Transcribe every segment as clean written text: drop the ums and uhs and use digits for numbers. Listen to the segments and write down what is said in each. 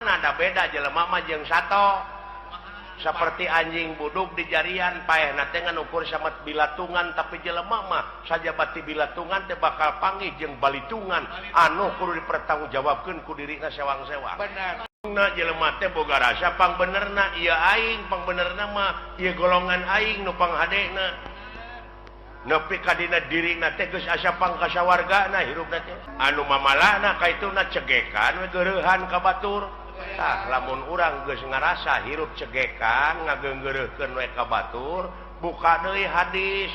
ada beda jelema mah jeung sato seperti anjing buduk di jarian paehna teh ngan ukur samet bilatungan tapi jelema mah saja bati bilatungan teh bakal panggih jeung balitungan anu kudu dipertanggungjawabkeun ku dirina sewang-sewang bener na jelema teh boga rasa pang benerna ieu aing pang benerna mah ieu golongan aing nu panghadena nepi ka dina dirina teh geus asa pang kasawargana hirupna teh anu mamalahna kaituna cegekan we geurehan ka batur. Tah lamun urang geus ngarasa hirup cegekan ngageunggeureukkeun we ka batur buka deui hadis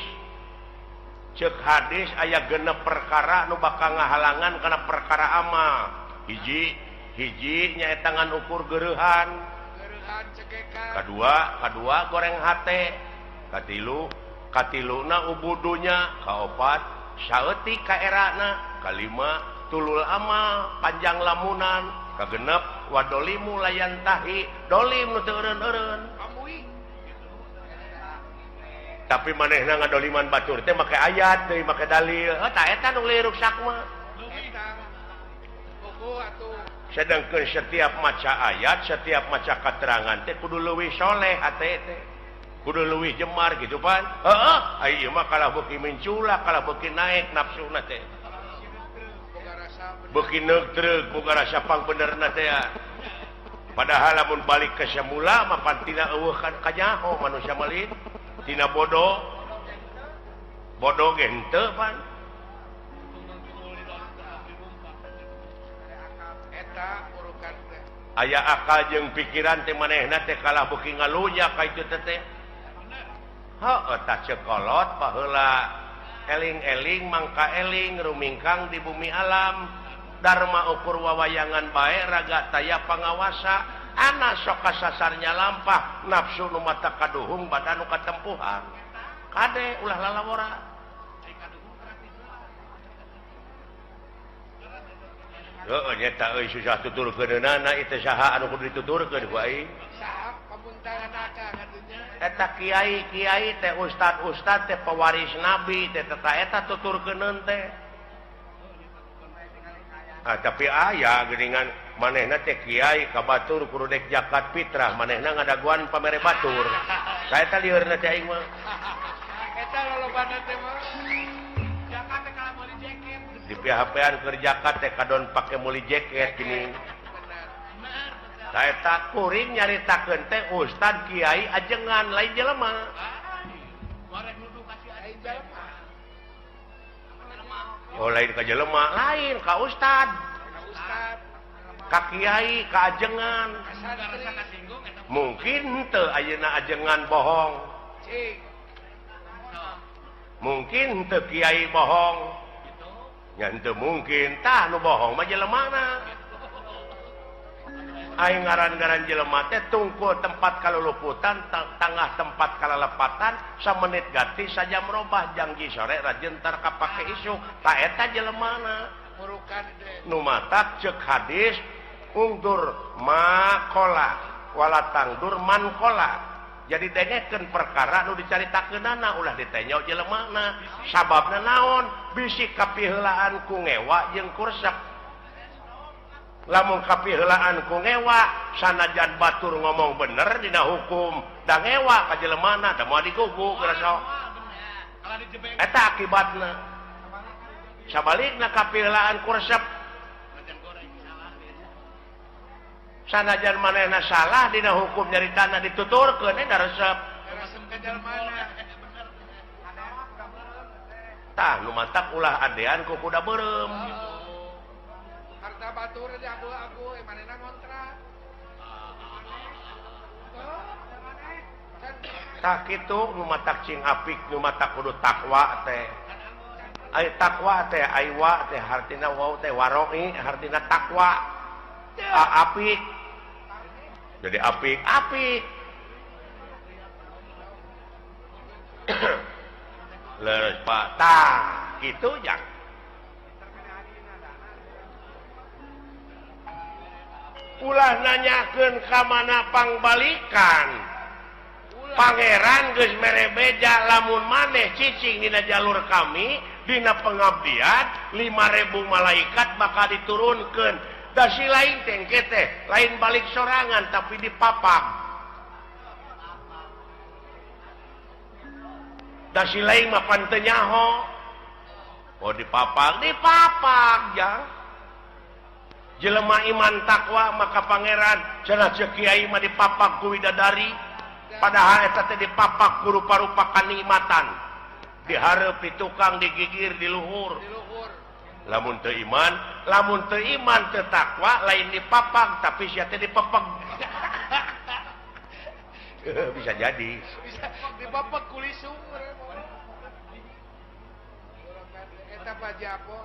ceuk hadis aya genep perkara nu bakal ngahalangan kana perkara amal hiji nyaeta ngan ukur geurehan cegekan kadua goreng hate katiluna ubudunya kaopat saeutik ka erana kalima tulul amal panjang lamunan kagenep wadolimu layan tahi dolim nu teu eureun-eureun tapi manehna ngadoliman batur teh make ayat deui make dalil tah eta nu liruk sakma sedangkeun setiap maca ayat setiap maca katerangan teh kudu leuwih soleh hate teh kudu leuwih jemar gitu pan heeh ieu mah kalah beuki menculak kalah beuki naek nafsuna teh beuki neutreuk boga rasa pang benerna teh padahal lamun balik ke semula mah pantina eueuh ka nyaho manusia malin tina bodoh ge henteu pan eta urukan teh aya akal jeung pikiran teh manehna teh kalah beuki ngalunya ka itu teh heuh tah cekolot baheula eling-eling mangka eling rumingkang di bumi alam Dharma ukur wawayangan bae raga taya pangawasa anak sok kasasarnya lampah nafsu nu mata kaduhung badan nu katempuhan kade ulah lalawora heuh nyata euy susah tuturkeunana itu saha anu kudu dituturkeun ku aing saha pamuntanganaka kadunya eta kiai teh ustad teh pewaris nabi teh eta tuturkeuneun teh tapi aya geuningan manehna teh kiai ka batur kudu dek zakat fitrah manehna ngadaguan pamere batur saeta lieureurna teh aing mah eta lolobana teh mah zakat teh kala meuli jaket di PHP-an keur zakat teh kadon pake meuli jaket gini saeta kuring nyaritakeun teh ustad kiai ajengan lain jelema wareg nuduh kasih aing jelema oh lain ka jelema lain ka ustad ka kiai ka ajengan mungkin teu ayeuna ajengan bohong mungkin teu kiai bohong nya henteu mungkin tah nu bohong mah jelemana aing ngaran-ngaran jelema teh tungkul tempat kaluluputan tangah tempat kalalepatan samenit ganti saja merubah janji sore rajeun tar kapake isuk ta eta jelemana murukan nu matak ceuk hadis ungdur maqala wala tangdur manqala jadi dengekeun perkara nu dicaritakeunana ulah ditenya jelemana sababna naon bisi kapiheulaan ku ngewa jeung kursep lamun kapiheulaan ku ngewa sanajan batur ngomong bener dina hukum da ngewa ka jelemana da moal diguguk geura eta akibatna sabalikna kapiheulaan kursep sanajan manehna salah dina hukum nyaritana dituturkeun da resep ka jelemana tah nu mantap ulah adean ku kuda beureum harta batur di abu-abu manehna ngontrak tah kitu nu matak cing apik nu matak kudu takwa teh ai takwa teh aiwa teh hartina wau teh waroi hartina takwa apik jadi apik leres pak tah kitu jang ulah nanyakeun ka mana pangbalikan pangeran geus mere beja lamun maneh cicing dina jalur kami dina pengabdian 5.000 malaikat bakal diturunkeun dasi lain tengke teh lain balik sorangan tapi dipapag dasi lain mah panteu nyaho oh dipapag ya jelema iman takwa maka pangeran cenah ceuk kiai mah dipapag ku widadari padahal eta teh dipapag ku rupa-rupa kanikmatan dihareup di tukang digigir di luhur lamun teu iman teu takwa lain dipapag tapi sia teh dipepeg bisa jadi bisa dipapag kulisung eta pajapo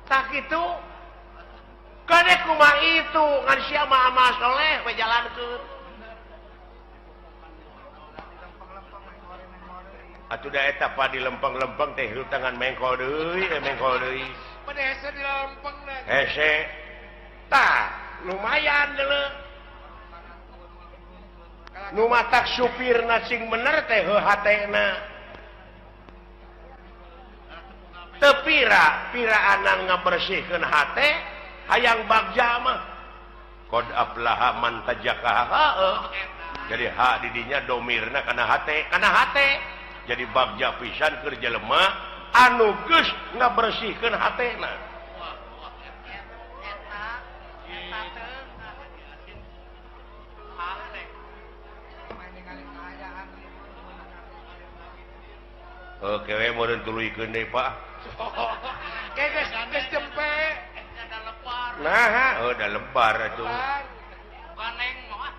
tak itu kade kumaha itu ngan sia mah amal soleh we jalankeun atuh da eta pa di lempeng-lempeng teh tangan mengkol deui pada hese di lempeng na hese tah lumayan deuleu nu matak supirna sing bener teh hatena teu piraanan ngabersihkeun hate hayang bagja mah qad aflaha man tajakaha jadi hak didinya domirna kana hate jadi bagja pisan keur jelema anu geus ngabersihkeun hatena oke we meureun tuluikeun deui Pak geus jempe nah udah lebar atuh ganeng mah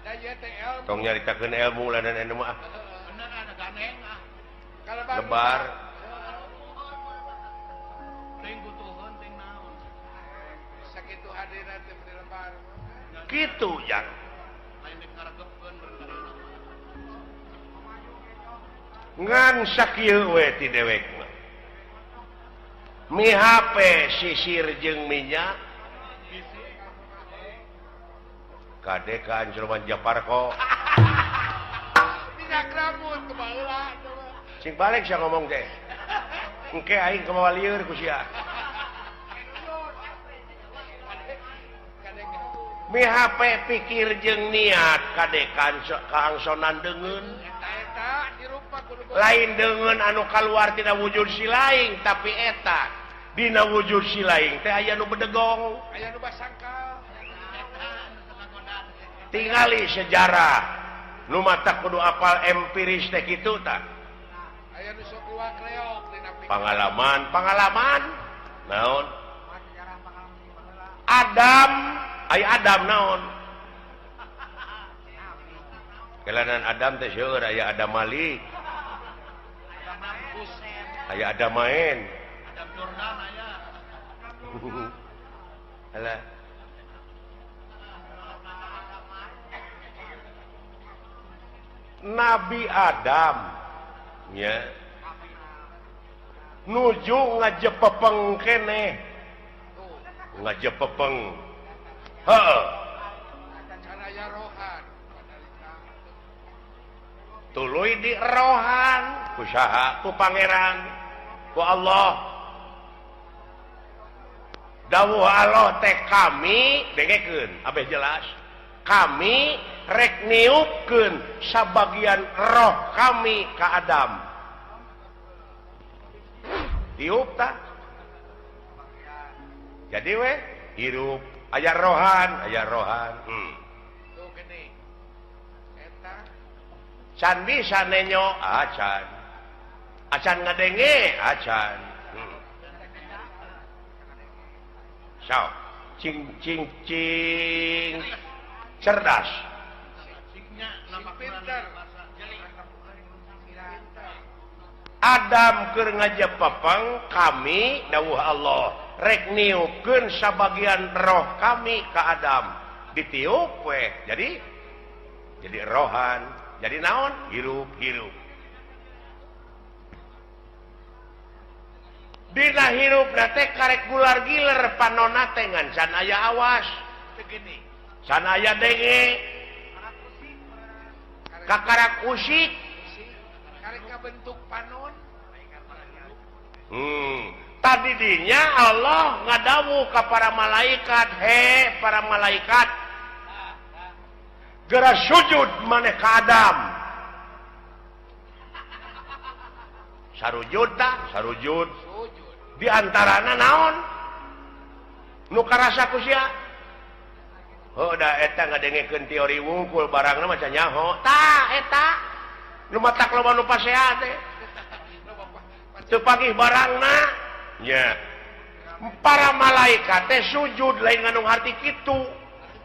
da ieu teh ilmu tong nyaritakeun ilmu lah dan anu mah bener ada ganeng lebar teuing butuheun teuing naon sakitu hadirna teh lebar kitu yang lain dikaregepkeun ngan sakieu we ti dewek mah mi HP sisir jeung minyak kade ka anjroman Japarko minyak rambut kebaheula sing balik sia ngomong teh engke aing kemawa lieur ku sia mi HP pikir jeung niat kade kaangsonan deungeun eta dirupa kudu lain deungeun anu kaluar tina wujud si laing tapi eta dina wujud si laing teh aya nu bedegong aya nu basangkal tingali sejarah nu mata kudu apal empiris teh kitu tah aya nu sok luak reok dina pengalaman naon Adam naon kelanan Adam teh seueur aya Adam Malik aya Adam main Adam Jordan aya alah Nabi Adam nya nuju ngajepepeng keneh ngajepepeng heuh can aya rohan tuluy di rohan ku saha ku pangeran ku Allah dawuh Allah teh kami dengekeun abeh jelas kami rek niupkeun sabagian roh kami ka Adam tiup tah jadi we hirup aya rohan tuh gini eta can bisa nenyo acan ngadenge acan so cing cerdas signya nama pinter Adam keur ngajepepeng kami dawuh Allah rek niupkeun sabagian roh kami ka Adam ditiup we jadi rohan jadi naon hirup dina hirupna teh karek gular giler panonna teh ngan can aya awas teu gini can aya denge kakarak usik karek bentuk panon tadi dinya Allah ngadawu ka para malaikat, he para malaikat geura sujud maneh ka Adam. Sarujud tah, sarujud. Di antarana naon? Nu karasa ku sia? Oh, da eta ngadengekeun teori wungkul barangna maca nyaho. Tah eta nu matak loba nu pasea teh. Teu pagih barangna. Nya. Para malaikat teh sujud lain nganu harti kitu.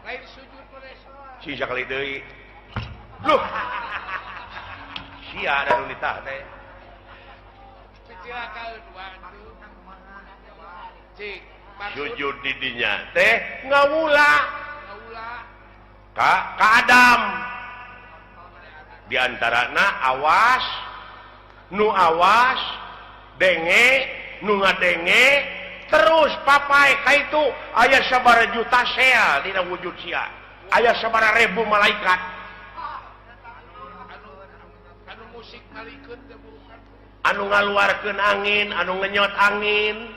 Lain sujud pada sholat. Si sakali deui. Loh. Sia ada nu ditah teh. Kecilakaeun waktu. Cik, Sujud di dinya teh ngawula ulah. ka Adam. Di antarana awas, nu awas, denge, nu ngadenge, terus papai ka itu aya sabaraha juta sel dina wujud sia. Aya sabaraha ribu malaikat. Anu musik malikeun teh bukan. Anu ngaluarkeun angin, anu ngenyot angin.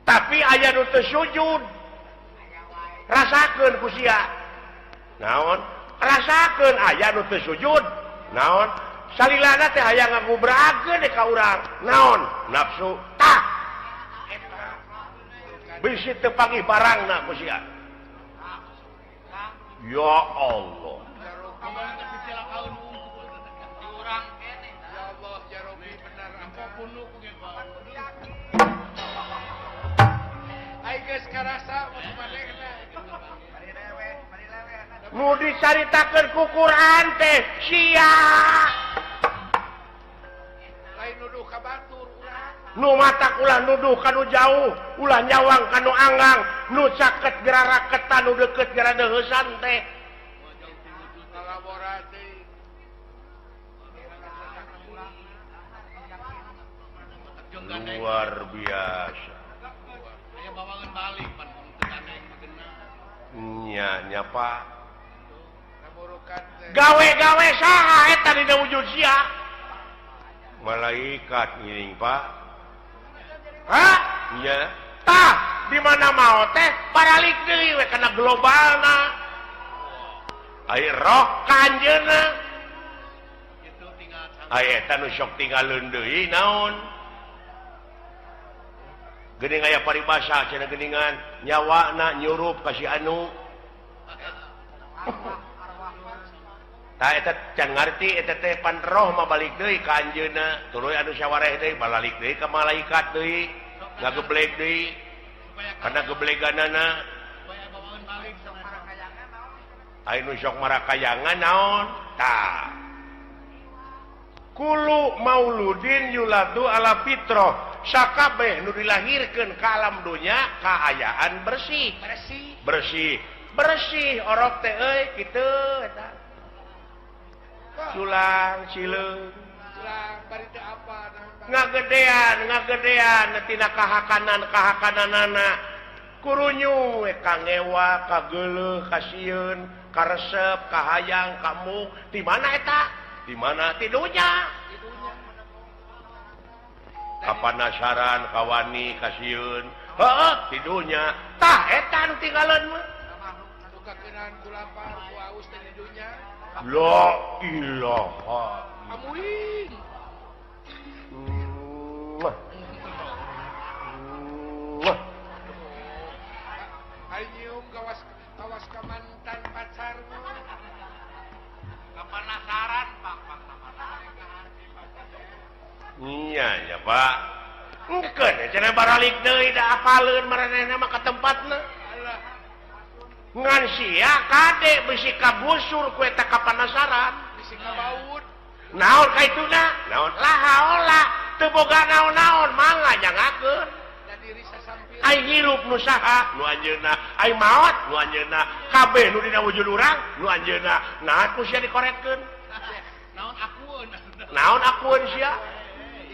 Tapi aya nu teu sujud. Rasakeun ku sia. Naon? Rasakeun aya nu teu sujud. Naon? Salilana teh aya ngagubrakeun ka urang. Naon? Nafsu. Tah. Bisi teu pagih barangna ku sia. Ya Allah. Ya Allah, ya Rabbi benar apapun nu ku ge Ai geus karasa manehna. Nu dicaritakeun ku Quran teh sia. Lain nuduh ka batur urang. Nu matak ulah nuduh kanu jauh, ulah nyawang kanu anggang, nu caket geura raketan, nu deukeut geura deuheusan teh. Kolaborasi. Luar biasa. Aya bawangan balik pan tekaneng begenna. Nya Pak. Namurukan teh. Gawe-gawe saha eta dina wujud sia? Malaikat ngiring Pak. Hah? Nya. Tah, di mana mau teh baralik deui we kana globalna. Ai roh kanjeuna. Itu tinggal Ai eta nu sok tinggalin deui naon? Geuning aya paribasa cenah geuningan nyawana nyurup ka si anu. Tah eta can ngarti eta teh pan roh mah balik deui ka anjeunna, tuluy anu sawareh deui balik deui ka malaikat deui, ngageblek deui. Kana gebleganana supaya bawangan balik sama kayangan naon? aya nu sok marakayangan naon? Tah. Kulu mauludin yuladu ala fitrah. Sakabeh nu dilahirkeun ka alam dunya kaayaan bersih. Bersih orok teh euy kitu eta. Culang cileung. Ulang bari teh apa naon? Ngagedean tina kahakananana. Kurunyu we kangewa, kageuleuh, kasieun, karesep, kahayang, kamuk. Di mana eta? Di mana ti dunya? Kapanasaran, kawani, kasieun. Heeh, ti dunya. Tah eta nu tinggalin mah. Suka keunaan ku lapar, ku aus teh di dunya. La ilaha. Amuing. Mwah. Mwah. Ai nyium kawas ka mantan pacarmu. Kapanasaran, Pak. Iya ya Pak. Engkeun cenah baralik deui da apaleun maranehna mah ka tempatna. Allah. Ngan sia kade bisi kabusur ku eta kapanasaran. Bisi ka baut. Naon ka ituna? Naon lahaola teu boga naon-naon mangga jangakeun. Da diri sasampir. Ai hirup nu saha? Nu anjeunna. Ai maot? Nu anjeunna. Kabeh nu dina wujud urang? Nu anjeunna. Nah ku sia dikoretkeun. Naon akueun? Naon akueun sia?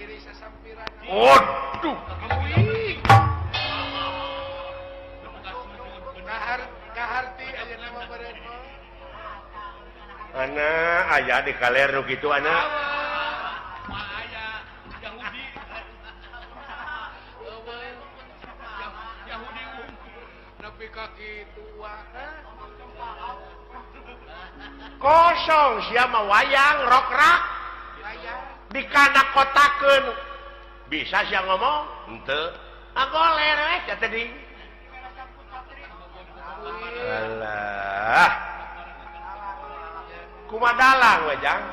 Diri sasampiran. Waduh. Amuing. Kaharti aya nama badan mah. Ana aya di kaler nu kitu ana. Aya Yahudi. tua. Kosong siapa wayang rokrak di kana kotakeun bisa sia ngomong henteu agoler we kata di alah kumadalang we jang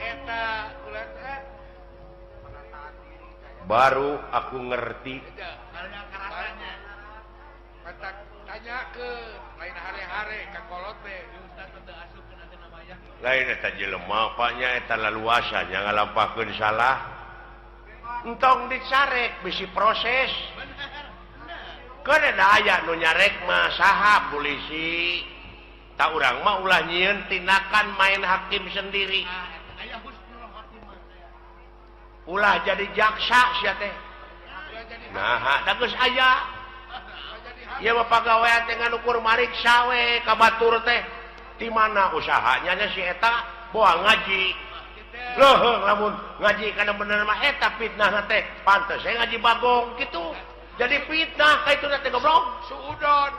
Eta ulah baru aku ngerti Batak tanya ke lain hari-hari ka kolot teh lain eta jelema apanya eta laluasa nya ngalampakeun salah entong dicarek bisi proses keun da aya nu nyarek mah saha polisi tak urang mah ulah nyieun tindakan main hakim sendiri ulah jadi jaksa sia teh nah da geus aya ieu mah pagawean teh nganukur mariksa we ka batur teh di mana usahanya nya si eta boa ngaji leuheung lamun ngaji kana bener mah eta fitnah teh pantes saya ngaji bagong gitu jadi fitnah ka itu teh goblok suudon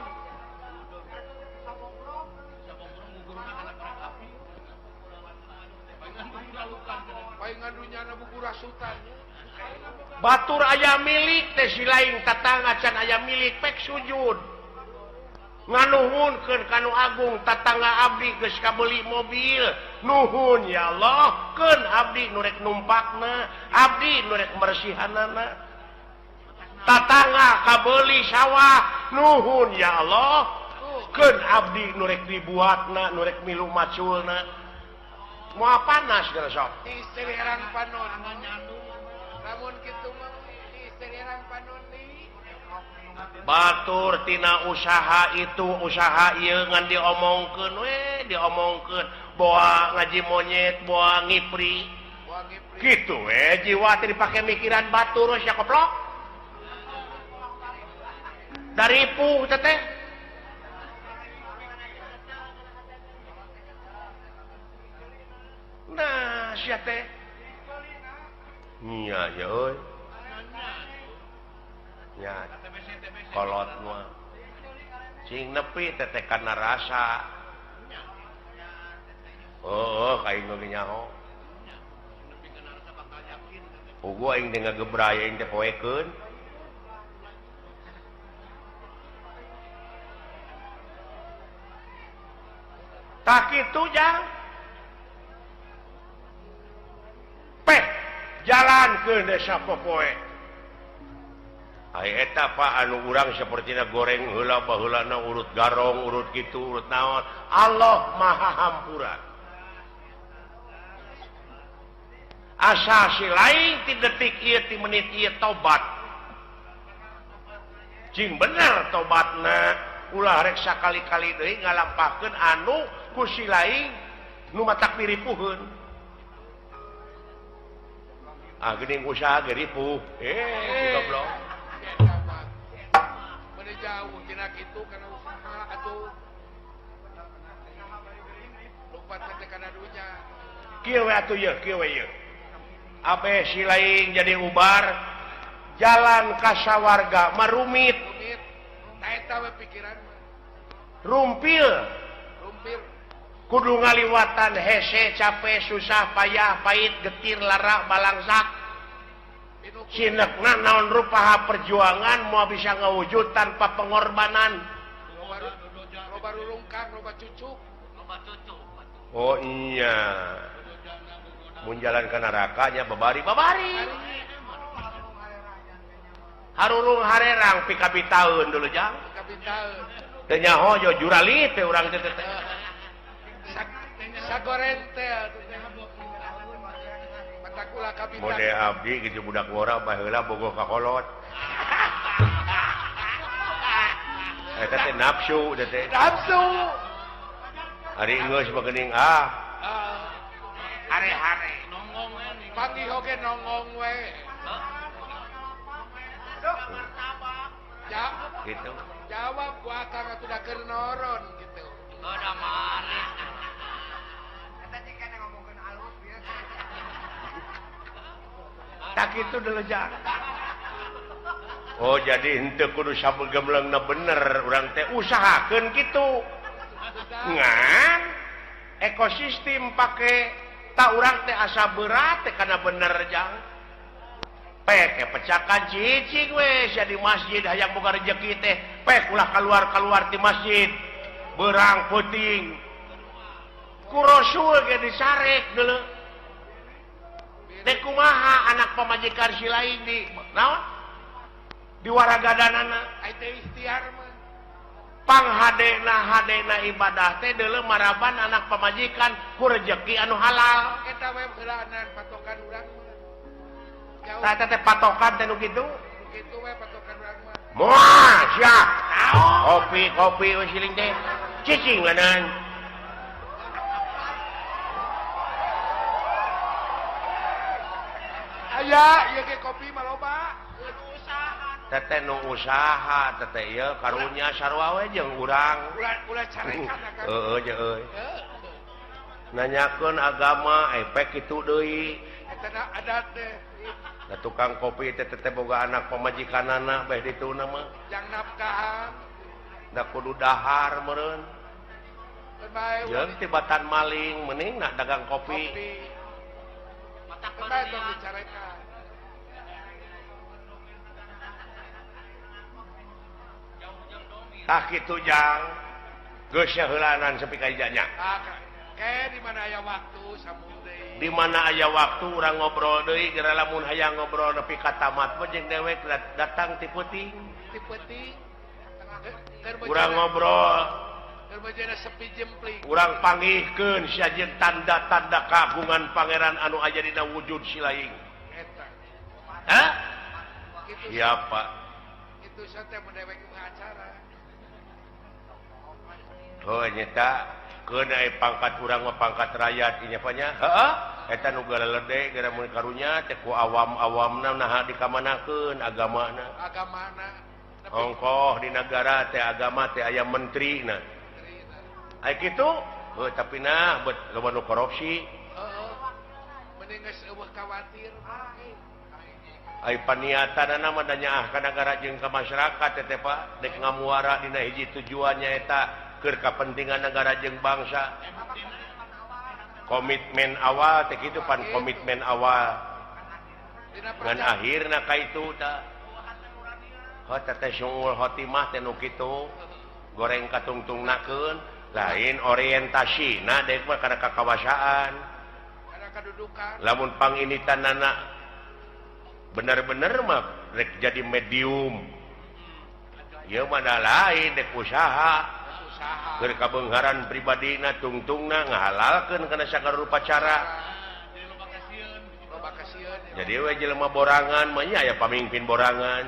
paling ngadunyana buku rasutan batur aya milik teh si lain tatangga can aya milik pek sujud nganuhunkeun kanu agung tatangga abdi geus kabeuli mobil nuhun ya Allah keun abdi nu rek numpakna abdi nu rek mersihanana tatangga kabeuli sawah nuhun ya Allah keun abdi nu rek dibuatna nu rek milu maculna moal panas geus sok istri herang panon lamun kitu mah istri herang panon di batur tina usaha itu usaha ieu ngan diomongkeun we diomongkeun boa ngaji monyet boa ngipri gitu we jiwa teh dipake mikiran batur sia koplok dari puh teh nah sia teh nya ya euy nya kolot mah cing nepi teh kana rasa kain nu nyaho ugu aing teh ngagebraya aing teh poekeun tak kitu jang peh jalankeun desa popoe ai eta Pak anu urang sapertina goreng heula baheulana urut garong urut kitu urut naon Allah Maha Hampura asa si lain ti detik ieu ti menit ieu tobat cing bener tobatna ulah rek sakali-kali deui ngalampakeun anu ku si lain nu matak piripuheun geuning usaha ge ripuh goblok bener jauh tina kitu kana usaha atuh lupa teh kana dunya kieu we atuh ieu kieu we ieu abe si lain jadi ubar jalan ka sawarga marumit ta eta we pikiran rumpil kudu ngaliwatan hese capek susah payah pahit getir lara balangsak sinekna naon rupaha perjuangan mau bisa ngawujud tanpa pengorbanan loba rulungkang loba cucuk oh iya mun jalan ke nerakanya babari harurung harerang pikabi taun dulu jang teu nyaho jo jurali teh urang teh sagorente matakula kapitan mode abdi gitu budak ngora baheula bogoh ka kolot eta teh nafsu teh ari geus bageuning hare-hare nongong we panggih oge nongong we gitu jawab ku akang atuh da keur noron gitu udah marah eta jika ngomongkeun alus biasa tak itu dulu jang Oh jadi henteu kudu sabegemleungna bener urang teh usahakeun kitu ngan ekosistem pake tak urang teh asa berat teh kana bener jang pek pecakan cicing we sia di masjid hayang boga rezeki teh pek ulah keluar di masjid berang peuting ku rasul ge disarek deuleu teh kumaha anak pamajikan si lain di naon di waragadanana ai teh ikhtiar mah panghadena ibadah teh deuleu maraban anak pamajikan ku rezeki anu halal eta we heulaanan patokan urang mah tah teh patokan teh nu kitu kitu we patokan urang mah moal sia kopi we siling teh cicing lanan aya ieu ge kopi mah loba teteh nu usaha teteh ieu karunya sarua we jeung urang ulah carekan akan jeung euy nanyakeun agama pek kitu deui eta adat teh da tukang kopi teh teteh boga anak pamajikanana beh dituna mah jang nafkahan da kudu dahar meureun bae jeung tibatan maling mending nak dagang kopi matak bae tong dicarekan tah kitu jang geus heulanan sepi ka ijanya kayak di mana aya waktu sambung deui di mana aya waktu urang ngobrol deui geura lamun hayang ngobrol nepi ka tamat mah jeung dewek datang ti peuting urang ngobrol keur bejana sepi jempling urang panggihkeun sajeun tanda-tanda kagungan pangeran anu aya dina wujud silaing eta hah kitu siapa kitu sateh mendewek acara oh nyata keun aya pangkat urang mah pangkat rakyat ieu nya nya heeh eta nu galedeg gara mun karunya teh ku awam-awamna naha dikamanakeun agamana ongkoh di negara teh agama teh aya menterina aya kitu tapi nah bet loba nu korupsi heeh mending geus eueuh khawatir aya paniatanna mah da nyaah ka nagara jeung ka masyarakat teh Pak dek ngamuara dina hiji tujuannya eta keur kapentingan negara jeung bangsa komitmen awal teh kitu pan komitmen awal ngan akhirna ka itu tah teh sungul khotimah teh nu kitu goreng katungtungnakeun lain orientasina dek mah kana kakawasaan kana kadudukan lamun panginitanana bener-bener mah rek jadi medium ieu mah da lain dek usaha keur kabeungharan pribadina tungtungna ngahalalkeun kana sagala rupa cara loba kasieun jadi we jelema borangan mah nya aya pamimpin borangan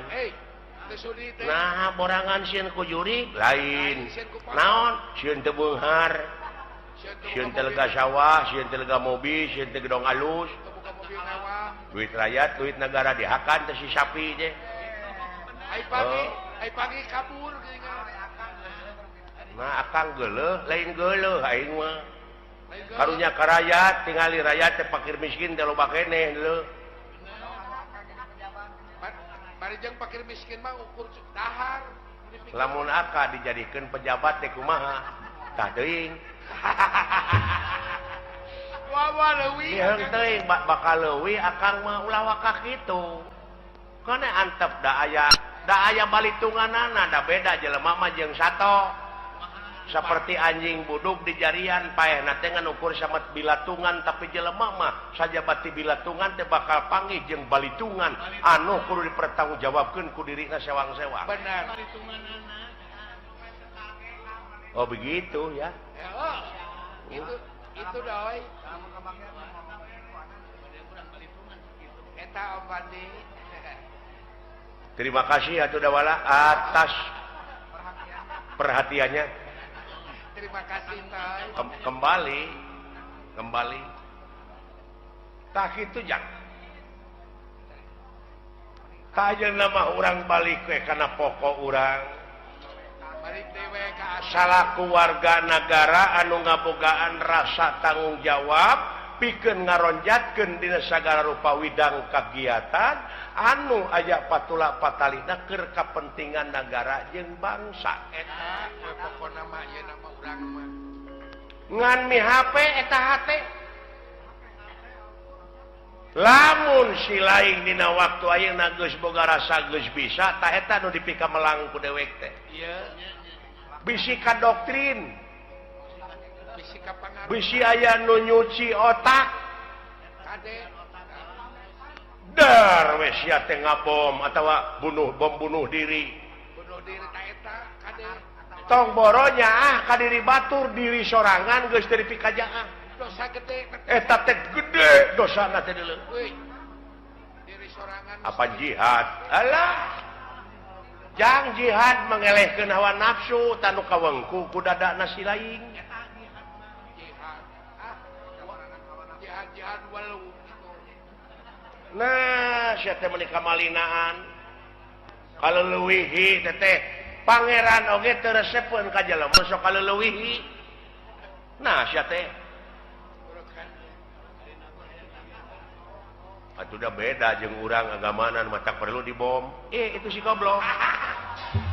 nah borangan sieun ku juri lain naon sieun teu beunghar sieun teu lega sawah sieun teu lega mobil sieun teu gedong alus duit rakyat duit negara dihakan teh si sapi teh ai pagi kabur nah akang geuleuh lain geuleuh aing mah karunya ka rakyat tingali rakyat teh fakir miskin teh loba keneh deuleuh bari jeung fakir miskin mah ukur dahar lamun aka dijadikeun pejabat teh kumaha tah teuing wawa leuwih ieu teuing bakal leuwih akang mah ulah waka kitu kana antep da aya balitunganana da beda jelema mah jeung sato seperti anjing buduk di jarian paehna teh ngan ukur samet bilatungan tapi jelema mah sajabat ti bilatungan teh bakal panggih jeung balitungan anu kudu dipertanggungjawabkeun ku dirina sewang-sewang benar oh begitu ya oh itu doi eta Om Bandi terima kasih atuh dawala atas perhatiannya terima kasih Tay kembali tah kitu jang tah ajeuna mah urang balik we kana pokok urang balik dewe ka salaku warga negara anu ngabogaan rasa tanggung jawab pikeun ngaronjatkeun dina sagala rupa widang kagiatan anu aya patula patalina keur kapentingan nagara jeung bangsa. Eta pokona mah ieu nama urang mah. Ngan mi HP eta hate. Lamun si lain dina waktu ayeuna geus boga rasa geus bisa, tah eta nu dipika melang ku dewek teh. Ieu. Bisi ka doktrin. Bisi ka pangaruh. Bisi aya nu nyuci otak. Kade. Dar we sia teh ngabom atawa bom bunuh diri. Bunuh diri ta eta kade. Tong boronya ka diri batur diri sorangan geus teu dipikajaang. Dosa gede. Eta teh gede dosana teh deuleu. Euy. Diri sorangan. Apa jihad? Alah. Jang jihad mengelehkeun hawa nafsu tanu kawengku ku dadana si laing. Jihad. Ah. Jihad walu. Nah, sia teh meuni kamalinaan. Kaleuweuhi teh pangeran oge teu resepkeun ka jelema sok kaleuweuhi. Nah, sia teh atuh da beda jeung urang agamana nu matak perlu dibom. Itu si goblok.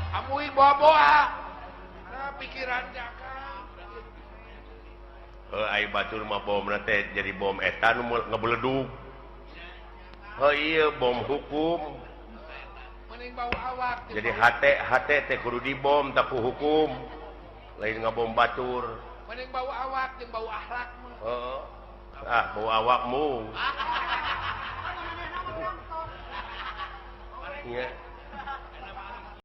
Amui boa-boa. Nah, pikiran jaka. Ai batur mah bomna teh jadi bom eta nu ngebledug. Iya bom hukum. Mending bau awak. Jadi hate teh kudu dibom tapi hukum. Lain ngabom batur. Mending bau awak jeung bau akhlak mah. Heeh. Bau awakmu. Iya.